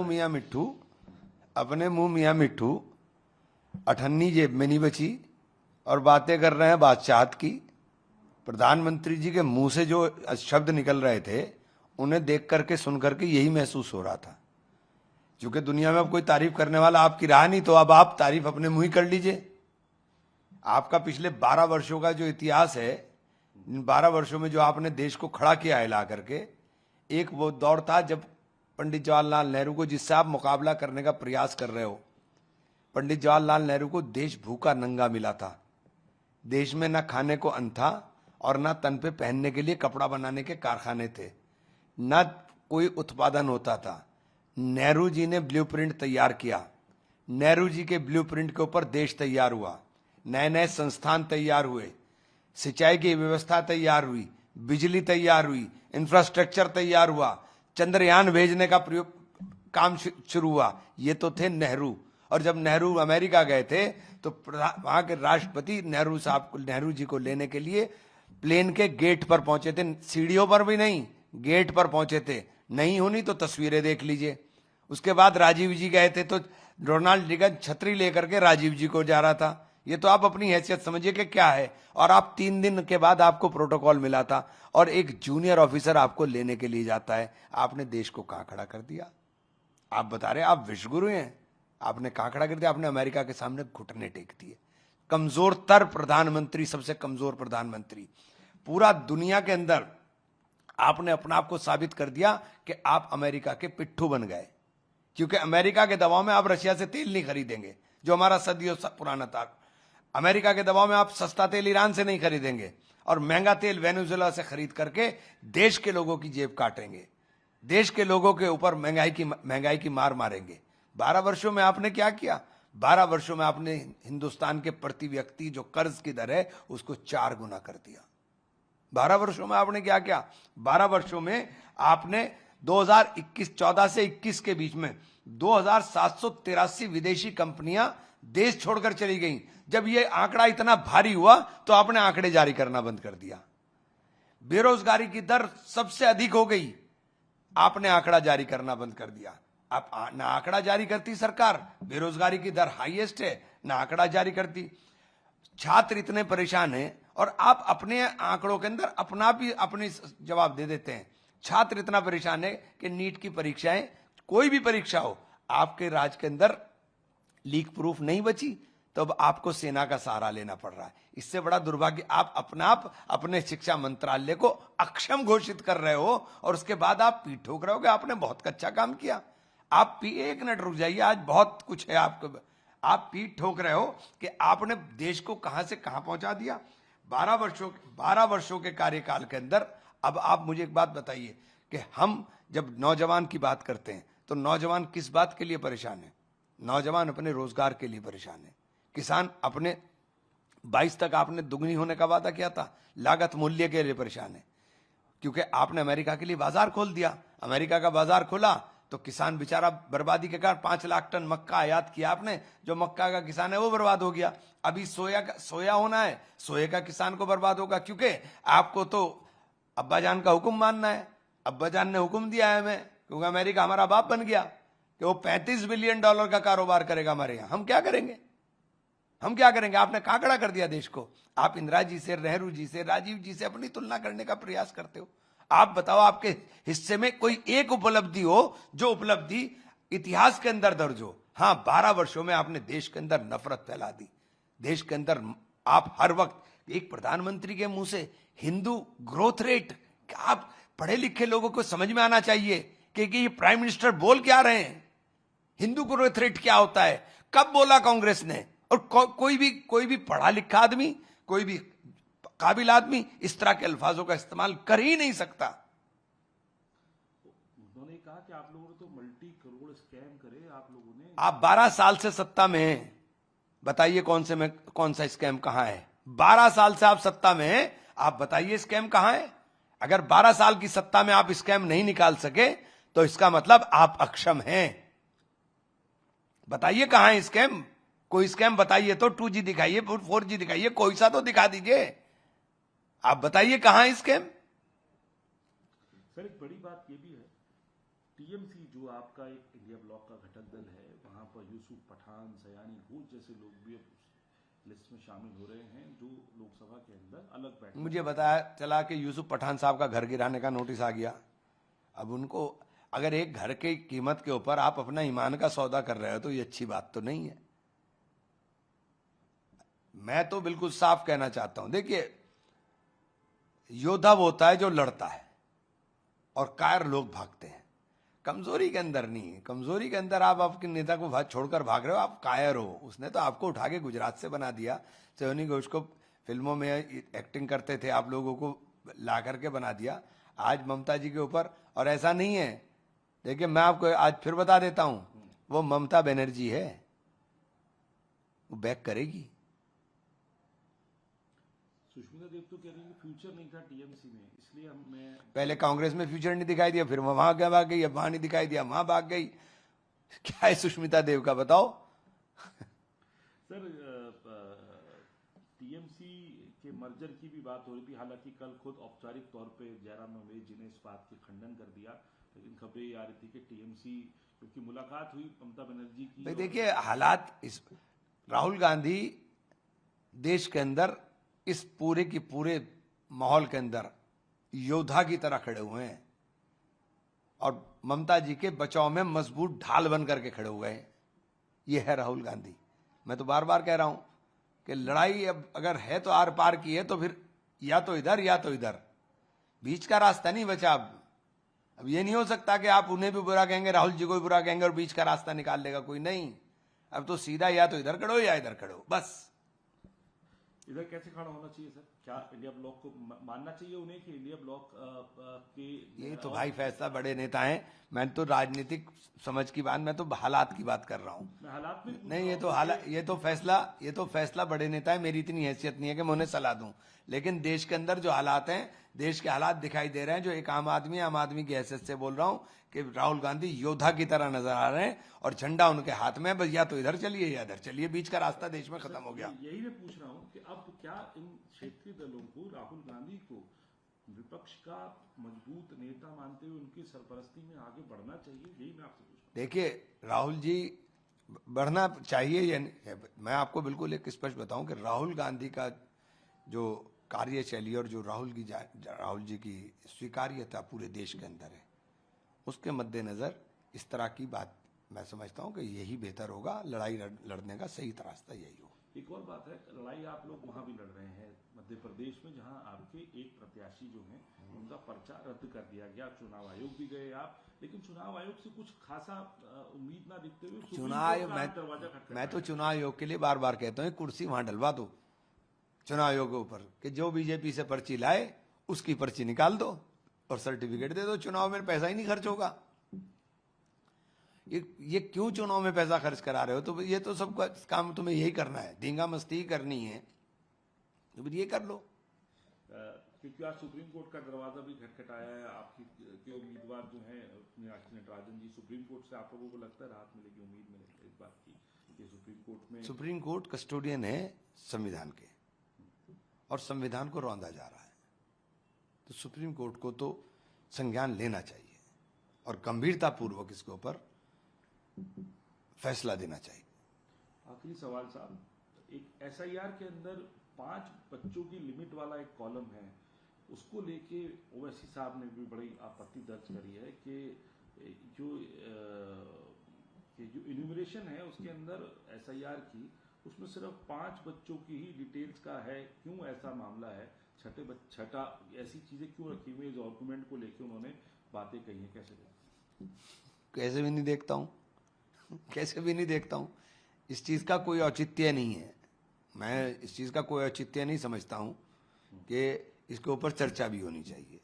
मियां मिट्ठू, अपने मुंह मियां मिट्ठू, अठन्नी जेब में नहीं बची और बातें कर रहे हैं बादशाहत की। प्रधानमंत्री जी के मुंह से जो शब्द निकल रहे थे उन्हें देख करके सुन करके यही महसूस हो रहा था, क्योंकि दुनिया में अब कोई तारीफ करने वाला आपकी रहा नहीं, तो अब आप तारीफ अपने मुंह ही कर लीजिए। आपका पिछले 12 वर्षों का जो इतिहास है, इन 12 वर्षों में जो आपने देश को खड़ा किया है ला करके, एक वो दौर था जब पंडित जवाहरलाल नेहरू को, जिससे आप मुकाबला करने का प्रयास कर रहे हो, पंडित जवाहरलाल नेहरू को देश भूखा नंगा मिला था। देश में ना खाने को अन्न था और ना तन पे पहनने के लिए कपड़ा बनाने के कारखाने थे, ना कोई उत्पादन होता था। नेहरू जी ने ब्लूप्रिंट तैयार किया, नेहरू जी के ब्लूप्रिंट के ऊपर देश तैयार हुआ, नए नए संस्थान तैयार हुए, सिंचाई की व्यवस्था तैयार हुई, बिजली तैयार हुई, इंफ्रास्ट्रक्चर तैयार हुआ, चंद्रयान भेजने का काम शुरू हुआ। ये तो थे नेहरू। और जब नेहरू अमेरिका गए थे तो वहां के राष्ट्रपति नेहरू जी को लेने के लिए प्लेन के गेट पर पहुंचे थे, सीढ़ियों पर भी नहीं, गेट पर पहुंचे थे। नहीं होनी तो तस्वीरें देख लीजिए। उसके बाद राजीव जी गए थे तो रोनाल्ड रीगन छतरी लेकर के राजीव जी को जा रहा था। ये तो आप अपनी हैसियत समझिए कि क्या है। और आप 3 दिन के बाद आपको प्रोटोकॉल मिला था और एक जूनियर ऑफिसर आपको लेने के लिए जाता है। आपने देश को कहां खड़ा कर दिया? आप बता रहे आप विश्वगुरु हैं, आपने कहां खड़ा कर दिया? आपने अमेरिका के सामने घुटने टेक दिए। कमजोरतर प्रधानमंत्री, सबसे कमजोर प्रधानमंत्री पूरा दुनिया के अंदर, आपने अपने आप को साबित कर दिया कि आप अमेरिका के पिट्ठू बन गए। क्योंकि अमेरिका के दबाव में आप रशिया से तेल नहीं खरीदेंगे, जो हमारा सदियों पुराना था। अमेरिका के दबाव में आप सस्ता तेल ईरान से नहीं खरीदेंगे और महंगा तेल वेनेजुएला से खरीद करके देश के लोगों की जेब काटेंगे, देश के लोगों के ऊपर महंगाई की मार मारेंगे। 12 वर्षों में आपने क्या किया? 12 वर्षों में आपने हिंदुस्तान के प्रति व्यक्ति जो कर्ज की दर है उसको 4 गुना कर दिया। 12 वर्षों में आपने क्या किया? 12 वर्षों में आपने 2014 से 21 के बीच में 2783 विदेशी कंपनियां देश छोड़कर चली गईं। जब ये आंकड़ा इतना भारी हुआ तो आपने आंकड़े जारी करना बंद कर दिया। बेरोजगारी की दर सबसे अधिक हो गई, आपने आंकड़ा जारी करना बंद कर दिया। अब ना आंकड़ा जारी करती सरकार, बेरोजगारी की दर हाईएस्ट है, ना आंकड़ा जारी करती। छात्र इतने परेशान हैं और आप अपने आंकड़ों के अंदर अपने जवाब दे देते हैं। छात्र इतना परेशान है कि नीट की परीक्षाएं, कोई भी परीक्षा हो, आपके राज के अंदर लीक प्रूफ नहीं बची, तो अब आपको सेना का सहारा लेना पड़ रहा है। इससे बड़ा दुर्भाग्य, आप अपने शिक्षा मंत्रालय को अक्षम घोषित कर रहे हो और उसके बाद आप पीठ ठोक रहे हो कि आपने बहुत अच्छा काम किया। एक मिनट रुक जाइए, आज बहुत कुछ है आपको। आप पीठ ठोक रहे हो कि आपने देश को कहां से कहां पहुंचा दिया। 12 वर्षों के कार्यकाल के अंदर। अब आप मुझे एक बात बताइए कि हम जब नौजवान की बात करते हैं तो नौजवान किस बात के लिए परेशान है? नौजवान अपने रोजगार के लिए परेशान है। किसान अपने 22 तक आपने दुगनी होने का वादा किया था, लागत मूल्य के लिए परेशान है, क्योंकि आपने अमेरिका के लिए बाजार खोल दिया। अमेरिका का बाजार खोला तो किसान बेचारा बर्बादी के कारण 5 लाख टन मक्का आयात किया आपने, जो मक्का का किसान है वो बर्बाद हो गया। अभी सोया होना है, सोए का किसान को बर्बाद होगा, क्योंकि आपको तो अब्बा जान का हुक्म मानना है। अब्बा जान ने हुक्म दिया है हमें, क्योंकि अमेरिका हमारा बाप बन गया कि वो $35 बिलियन का कारोबार करेगा हमारे यहां। हम क्या करेंगे? हम क्या करेंगे? आपने कहां खड़ा कर दिया देश को। आप इंदिरा जी से, नेहरू जी से, राजीव जी से अपनी तुलना करने का प्रयास करते हो। आप बताओ, आपके हिस्से में कोई एक उपलब्धि हो जो उपलब्धि इतिहास के अंदर दर्ज हो। हां, 12 वर्षों में आपने देश के अंदर नफरत फैला दी। देश के अंदर आप हर वक्त एक प्रधानमंत्री के मुंह से हिंदू ग्रोथ रेट, आप पढ़े लिखे लोगों को समझ में आना चाहिए कि ये प्राइम मिनिस्टर बोल क्या रहे हैं। हिंदू ग्रोथ रेट क्या होता है? कब बोला कांग्रेस ने? और कोई भी पढ़ा लिखा आदमी, कोई भी काबिल आदमी इस तरह के अल्फाजों का इस्तेमाल कर ही नहीं सकता। उन्होंने कहा कि आप लोगों ने तो मल्टी करोड़ स्कैम करे आप लोगों ने। आप 12 साल से सत्ता में हैं, बताइए कौन सा स्कैम कहां है? 12 साल से आप सत्ता में हैं, आप बताइए स्कैम कहां है? अगर 12 साल की सत्ता में आप स्कैम नहीं निकाल सके तो इसका मतलब आप अक्षम हैं। बताइए कहां है स्कैम? कोई स्कैम बताइए तो, 2G दिखाइए, 4G दिखाइए, कोई सा तो दिखा दीजिए। आप बताइए कहां है स्कैम? सर, एक बड़ी बात ये भी है, टीएमसी जो आपका एक इंडिया ब्लॉक का घटक दल है, वहाँ पर यूसुफ पठान, सयानी घोष जैसे लोग भी अब लिस्ट में शामिल हो रहे हैं, जो लोकसभा के अंदर अलग बैठे। मुझे बताया चला कि यूसुफ पठान साहब का घर गिराने का नोटिस आ गया। अब उनको, अगर एक घर की कीमत के ऊपर आप अपना ईमान का सौदा कर रहे हो तो ये अच्छी बात तो नहीं है। मैं तो बिल्कुल साफ कहना चाहता हूं, देखिए, योद्धा वो होता है जो लड़ता है और कायर लोग भागते हैं। कमजोरी के अंदर नहीं है। कमजोरी के अंदर आप आपके नेता को छोड़कर भाग रहे हो, आप कायर हो। उसने तो आपको उठा के गुजरात से बना दिया। सयानी घोष को फिल्मों में एक्टिंग करते थे, आप लोगों को ला करके बना दिया। आज ममता जी के ऊपर, और ऐसा नहीं है, देखिए मैं आपको आज फिर बता देता हूं, वो ममता बनर्जी है, वो बैक करेगी। सुष्मिता देव तो कह रही है कि फ्यूचर नहीं था टीएमसी में, इसलिए मैं पहले कांग्रेस में फ्यूचर नहीं दिखाई दिया, फिर वहां क्या भाग गई, अब वहां नहीं दिखाई दिया वहां भाग गई। क्या है सुष्मिता देव का, बताओ। सर, टीएमसी के मर्जर की भी बात हो रही थी, हालांकि कल खुद औपचारिक तौर पे जयराम रमेश जी ने इस बात की खंडन कर दिया, लेकिन खबरें ये आ रही थी कि टीएमसी, क्योंकि मुलाकात हुई ममता बनर्जी की। भाई देखिए, हालात इस राहुल गांधी देश के अंदर इस पूरे की पूरे माहौल के अंदर योद्धा की तरह खड़े हुए हैं और ममता जी के बचाव में मजबूत ढाल बन करके खड़े हुए हैं। ये है राहुल गांधी। मैं तो बार बार कह रहा हूं कि लड़ाई अब अगर है तो आर पार की है, तो फिर या तो इधर या तो इधर, बीच का रास्ता नहीं बचा। अब ये नहीं हो सकता कि आप उन्हें भी बुरा कहेंगे, राहुल जी को भी बुरा कहेंगे और बीच का रास्ता निकाल लेगा कोई, नहीं। अब तो सीधा या तो इधर खड़ो या इधर खड़ो, बस। इधर कैसे खड़ा होना चाहिए सर? क्या इंडिया ब्लॉक को मानना चाहिए उन्हें कि इंडिया ब्लॉक के? ये तो भाई फैसला बड़े नेता हैं। मैं तो राजनीतिक समझ की बात, मैं तो हालात की बात कर रहा हूँ। मैं हालात में नहीं, ये तो फैसला बड़े नेता है। मेरी इतनी हैसियत नहीं है कि मैं उन्हें सलाह दूं, लेकिन देश के अंदर जो हालात हैं, देश के हालात दिखाई दे रहे हैं। जो एक आम आदमी की हैसियत से बोल रहा हूं कि राहुल गांधी योद्धा की तरह नजर आ रहे हैं और झंडा उनके हाथ में है। बस या तो इधर चलिए या इधर चलिए, बीच का रास्ता देश में खत्म हो गया। यही मैं पूछ रहा हूँ कि अब क्या इन क्षेत्रीय दलों को, राहुल गांधी को विपक्ष का मजबूत नेता मानते हुए उनकी सरपरस्ती में आगे बढ़ना चाहिए? यही मैं आपसे पूछ रहा हूँ। देखिए, राहुल जी बढ़ना चाहिए या नहीं, मैं आपको बिल्कुल एक स्पष्ट बताऊं कि राहुल गांधी का जो कार्यशैली और जो राहुल जी की स्वीकार्यता पूरे देश के अंदर है, उसके मद्देनजर इस तरह की बात मैं समझता हूं कि यही बेहतर होगा। लड़ाई लड़ने का सही रास्ता यही हो। एक और बात है, लड़ाई आप लोग वहां भी लड़ रहे हैं मध्य प्रदेश में, जहां आपके एक प्रत्याशी जो हैं उनका पर्चा रद्द कर दिया गया। चुनाव आयोग भी गए आप, लेकिन चुनाव आयोग से कुछ खासा उम्मीद ना दिखते हुए मैं तो चुनाव आयोग के लिए बार बार कहता हूँ, कुर्सी वहां डलवा दो चुनाव आयोग के ऊपर, कि जो बीजेपी से पर्ची लाए उसकी पर्ची निकाल दो और सर्टिफिकेट दे दो। चुनाव में पैसा ही नहीं खर्च होगा। ये क्यों चुनाव में पैसा खर्च करा रहे हो? तो ये तो सब काम तुम्हें यही करना है, धींगा मस्ती करनी है, तो फिर ये कर लो। क्योंकि आज सुप्रीम कोर्ट का दरवाजा भी खटखटाया है। आपकी के उम्मीदवार जो हैं मीनाक्षी नटराजन जी, सुप्रीम कोर्ट से आप लोगों को लगता है राहत मिलेगी? उम्मीद मिलेगी इस बात की कि सुप्रीम कोर्ट कस्टोडियन है संविधान के, और संविधान को रौंदा जा रहा है, तो सुप्रीम कोर्ट को तो संज्ञान लेना चाहिए और गंभीरता पूर्वक इसके ऊपर फैसला देना चाहिए। आखिरी सवाल साहब, एक एसआईआर के अंदर 5 बच्चों की लिमिट वाला एक कॉलम है, उसको लेके ओवैसी साहब ने भी बड़ी आपत्ति दर्ज करी है कि जो इन्यूमरेशन है उसके अंदर एसआईआर की, उसमें सिर्फ 5 बच्चों की ही डिटेल्स का है। क्यों ऐसा मामला है? छठा ऐसी चीजें क्यों रखी हुई? इस आर्गुमेंट को लेके उन्होंने बातें कही है। कैसे भी नहीं देखता हूं, कैसे भी नहीं देखता हूं। इस चीज का कोई औचित्य नहीं है। मैं इस चीज का कोई औचित्य नहीं समझता हूं कि इसके ऊपर चर्चा भी होनी चाहिए।